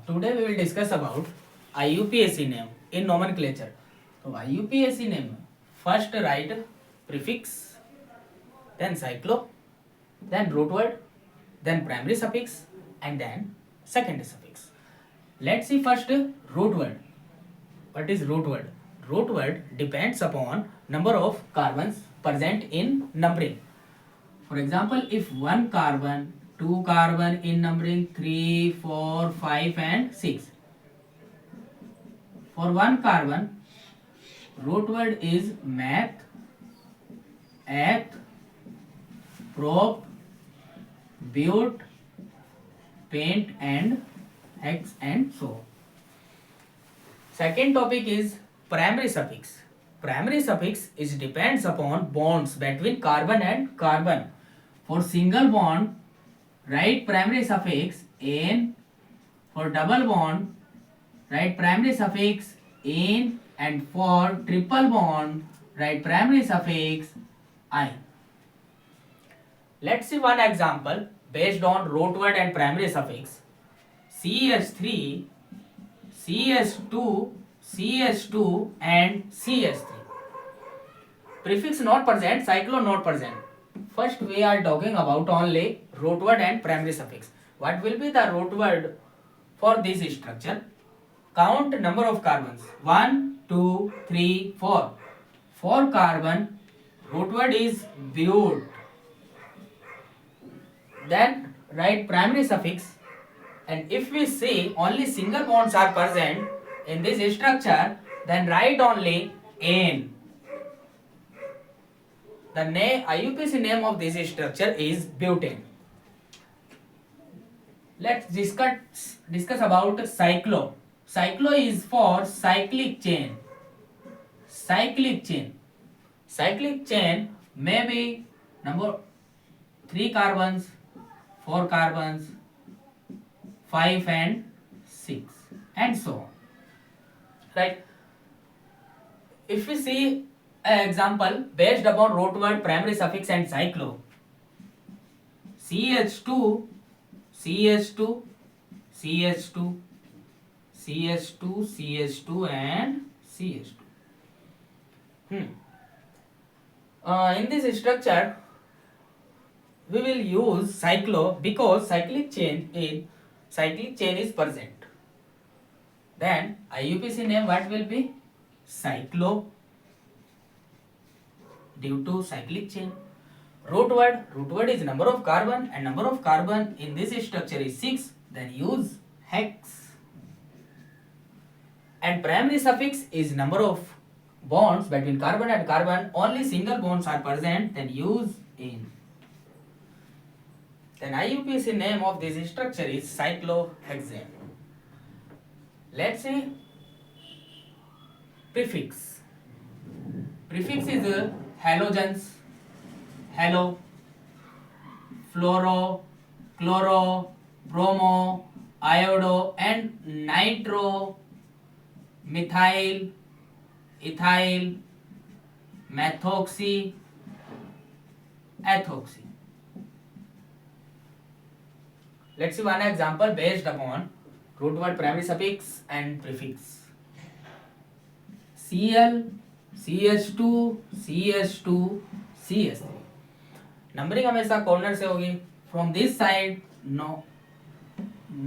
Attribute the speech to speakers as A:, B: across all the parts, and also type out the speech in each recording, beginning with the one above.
A: Today we will discuss about IUPAC name in nomenclature. So IUPAC name में first write prefix, then cyclo, then root word, then primary suffix, and then secondary suffix. Let's see first root word. What is root word? Root word depends upon number of carbons present in numbering. For example, if one carbon, two carbon in numbering 3, 4, 5 and 6. For one carbon, root word is meth, eth, prop, but, paint and hex and so on. Second topic is primary suffix. Primary suffix is depends upon bonds between carbon and carbon. For single bond, write primary suffix "n". For double bond, write primary suffix "n", and for triple bond, write primary suffix "I". Let's see one example based on root word and primary suffix. CH3, CH2, CH2 and CH3. Prefix not present, cyclo not present. First we are talking about only root word and primary suffix. What will be the root word for this structure? Count number of carbons. 1, 2, 3, 4. 4 carbon, root word is but. Then write primary suffix, and if we see only single bonds are present in this structure, then write only "n". The IUPAC name of this structure is butane. Let's discuss about cyclo. Cyclo is for cyclic chain. Cyclic chain. Cyclic chain may be number 3 carbons, 4 carbons, 5 and 6 and so on. Right? If we see an example based upon root word, primary suffix and cyclo, CH2, CH2, CH2, CH2, CH2 and CH2. In this structure, we will use cyclo because cyclic chain is present. Then IUPAC name what will be? Cyclo, due to cyclic chain. Root word is number of carbon, and number of carbon in this structure is 6. Then use hex. And primary suffix is number of bonds between carbon and carbon. Only single bonds are present. Then use "n". Then IUPAC name of this structure is cyclohexane. Let's see prefix. Prefix is halogens, halo, fluoro, chloro, bromo, iodo and nitro, methyl, ethyl, methoxy, ethoxy. Let's see one example based upon root word, primary suffix and prefix. Cl, CH2, CH2, CH3. Numbering हमेशा corner से होगी. From this side no,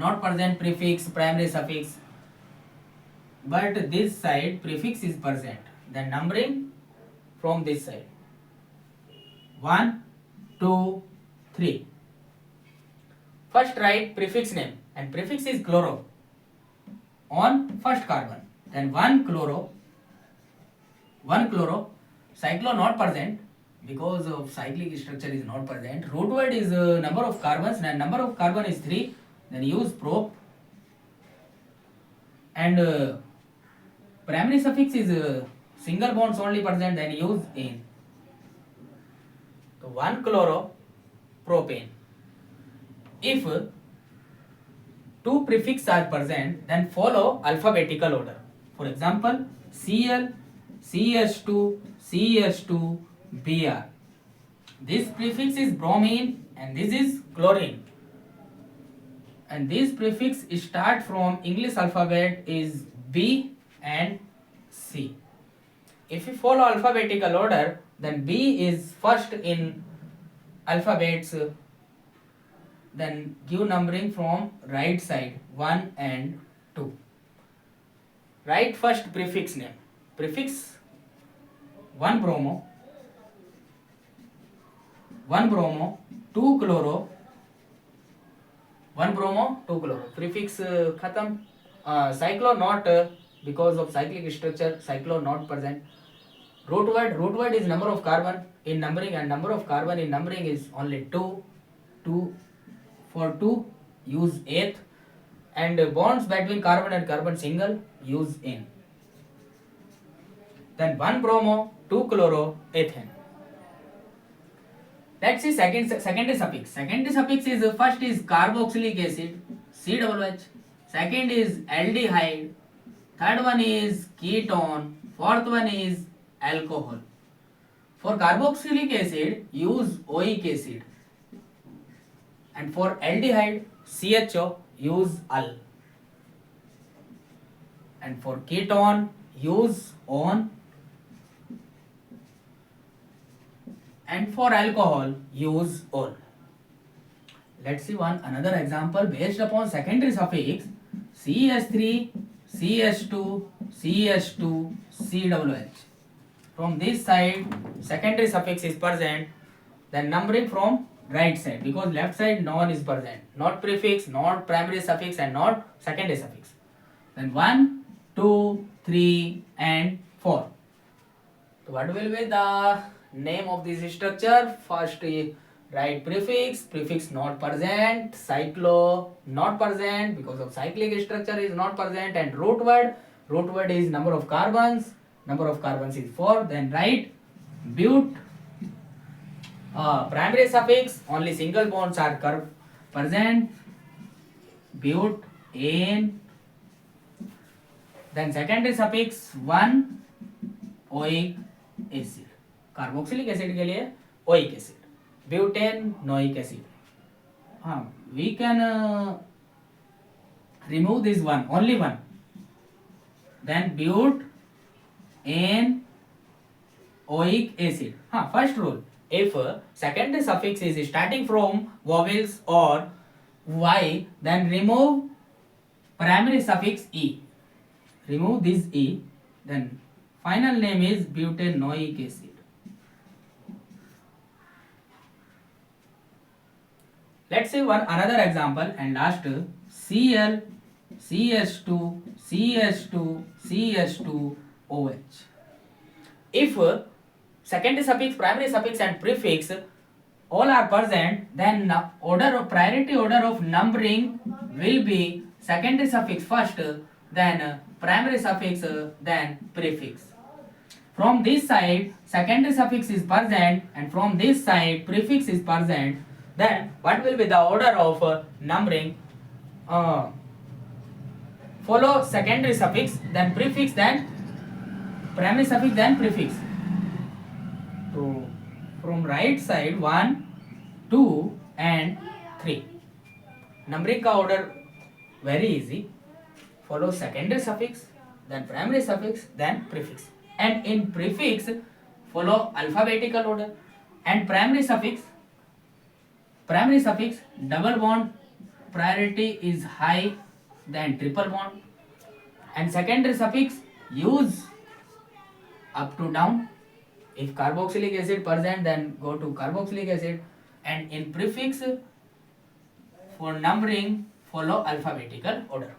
A: not present prefix, primary suffix, but this side prefix is present. Then numbering from this side 1, 2, 3. First write prefix name, and prefix is chloro on first carbon. Then 1 chloro, cyclo not present because of cyclic structure is not present. Root word is number of carbons, and number of carbon is 3. Then use prop, and primary suffix is single bonds only present. Then use "n". So 1 chloro propane. If 2 prefixes are present, then follow alphabetical order. For example, Cl, CH2, CH2, Br. This prefix is bromine and this is chlorine. and these prefix start from English alphabet is B and C. If you follow alphabetical order, then B is first in alphabets, then give numbering from right side 1 and 2. Write first prefix name. Prefix 1 bromo, 2 chloro, 1 bromo, 2 chloro. Prefix khatam. Cyclo not because of cyclic structure. Cyclo not present. Root word is number of carbon in numbering, and number of carbon in numbering is only 2. For 2 use 8th, and bonds between carbon and carbon single use in. Then 1 bromo, 2 chloro, ethane. Let's see secondary suffix. Secondary suffix is first is carboxylic acid, COOH. Second is aldehyde. Third one is ketone. Fourth one is alcohol. For carboxylic acid, use oic acid. And for aldehyde, CHO, use al. And for ketone, use on. And for alcohol, use ol. Let's see another example based upon secondary suffix. CH3, CH2, CH2, COOH. From this side, secondary suffix is present. Then numbering from right side, because left side no one is present. Not prefix, not primary suffix, and not secondary suffix. Then 1, 2, 3, and 4. So what will be the name of this structure? First write prefix not present, cyclo not present because of cyclic structure is not present, and root word is number of carbons is 4. Then write but. Primary suffix only single bonds are present, but, ane. Then secondary suffix 1 oic acid. Carboxylic acid के लिए oic acid, butane noic acid. We can remove this one, only one. Then but, ane, oic acid. First rule. If secondary suffix is starting from vowels or y, then remove primary suffix e. Remove this e. Then final name is butanoic acid. Let's see another example and last. Cl, CH2, CH2, CH2, OH. If secondary suffix, primary suffix, and prefix all are present, then priority order of numbering will be secondary suffix first, then primary suffix, then prefix. From this side secondary suffix is present, and from this side prefix is present. Then what will be the order of numbering? Follow secondary suffix, then prefix, then primary suffix, then prefix. So from right side 1, 2 and 3. Numbering का order very easy. Follow secondary suffix, then primary suffix, then prefix. And in prefix follow alphabetical order. And primary suffix double bond priority is high than triple bond. And secondary suffix use up to down. If carboxylic acid present, then go to carboxylic acid. And in prefix for numbering follow alphabetical order.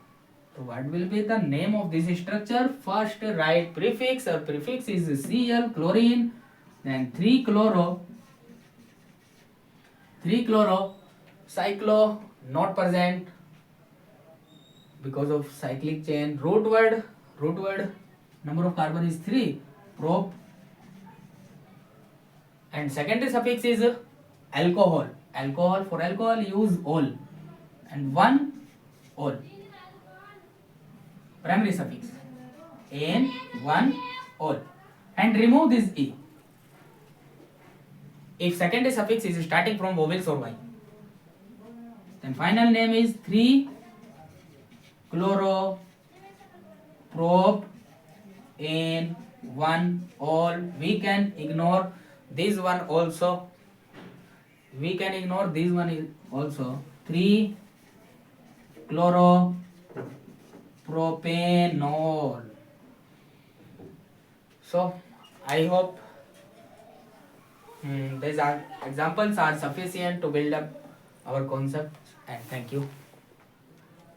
A: So what will be the name of this structure? First write prefix. Or prefix is Cl, chlorine. Then 3 chloro, cyclo not present because of cyclic chain. Root word number of carbon is 3, prop. And secondary suffix is alcohol. For alcohol use ol, and 1 ol. Primary suffix ane, 1 ol. And remove this e if secondary suffix is starting from vowels or y. Then final name is 3-chloroprop-N 1 all. We can ignore this one also. We can ignore this one is also 3-chloropropanol. So I hope these examples are sufficient to build up our concepts, and thank you.